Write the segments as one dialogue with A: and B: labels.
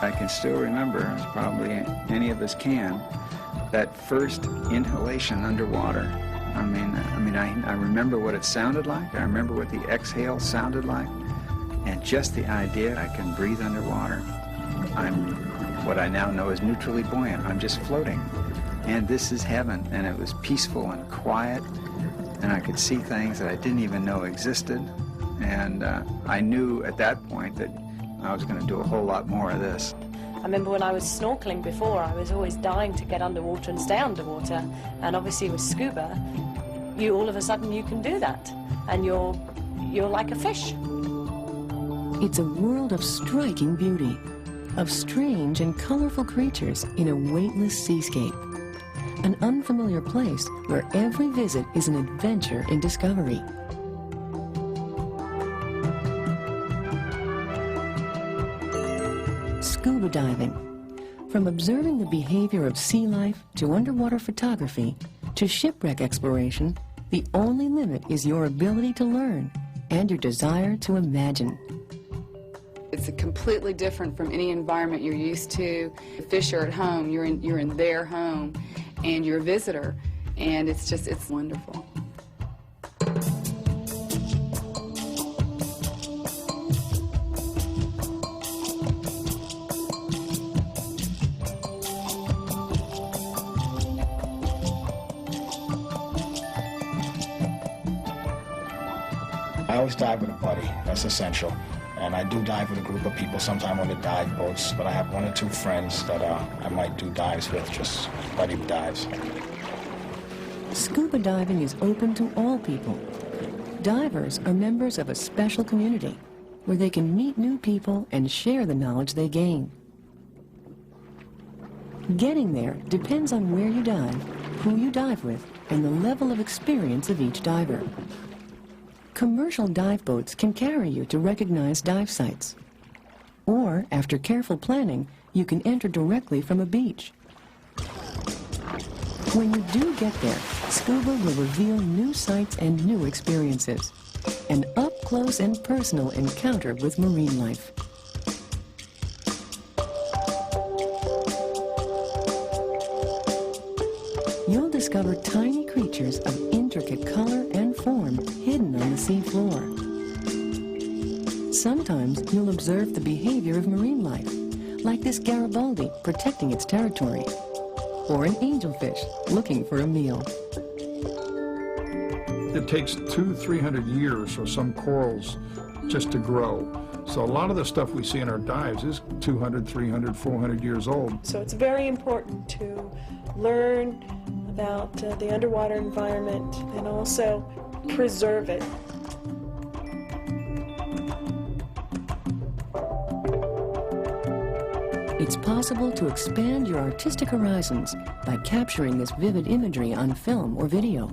A: I can still remember, as probably any of us can, that first inhalation underwater. I remember what it sounded like. I remember what the exhale sounded like. And just the idea I can breathe underwater. I'm what I now know as neutrally buoyant. I'm just floating. And this is heaven. And it was peaceful and quiet. And I could see things that I didn't even know existed. And I knew at that point that I was going to do a whole lot more of this.
B: I remember when I was snorkeling before, I was always dying to get underwater and stay underwater. And obviously with scuba, all of a sudden you can do that. And you're like a fish.
C: It's a world of striking beauty, of strange and colorful creatures in a weightless seascape. An unfamiliar place where every visit is an adventure in discovery. Scuba diving. From observing the behavior of sea life to underwater photography to shipwreck exploration, the only limit is your ability to learn and your desire to imagine.
D: It's completely different from any environment you're used to. The fish are at home, you're in their home, and you're a visitor, and it's wonderful.
E: I always dive with a buddy. That's essential. And I do dive with a group of people, sometimes on the dive boats, but I have one or two friends that I might do dives with, just buddy dives.
C: Scuba diving is open to all people. Divers are members of a special community where they can meet new people and share the knowledge they gain. Getting there depends on where you dive, who you dive with, and the level of experience of each diver. Commercial dive boats can carry you to recognized dive sites. Or, after careful planning, you can enter directly from a beach. When you do get there, scuba will reveal new sights and new experiences. An up-close and personal encounter with marine life. You'll discover tiny creatures of intricate color and form hidden on the sea floor. Sometimes you'll observe the behavior of marine life, like this Garibaldi protecting its territory, or an angelfish looking for a meal.
F: It takes 200-300 years for some corals just to grow. So a lot of the stuff we see in our dives is 200, 300, 400 years old.
G: So it's very important to learn about the underwater environment and also preserve it.
C: It's possible to expand your artistic horizons by capturing this vivid imagery on film or video.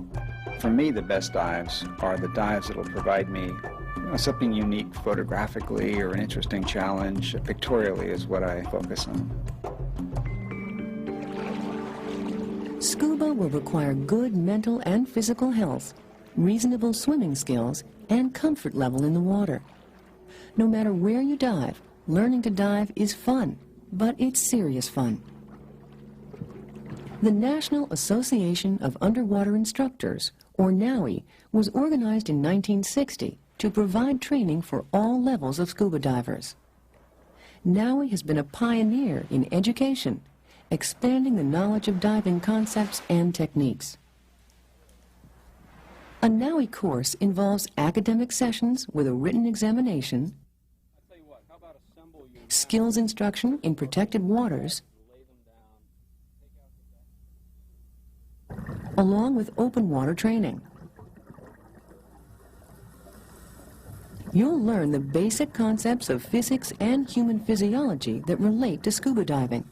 A: For me, the best dives are the dives that will provide me something unique photographically or an interesting challenge. Pictorially is what I focus on.
C: Scuba will require good mental and physical health, reasonable swimming skills, and comfort level in the water. No matter where you dive, learning to dive is fun, but it's serious fun. The National Association of Underwater Instructors, or NAUI, was organized in 1960 to provide training for all levels of scuba divers. NAUI has been a pioneer in education, expanding the knowledge of diving concepts and techniques. A NAUI course involves academic sessions with a written examination, skills instruction in protected waters, along with open water training. You'll learn the basic concepts of physics and human physiology that relate to scuba diving.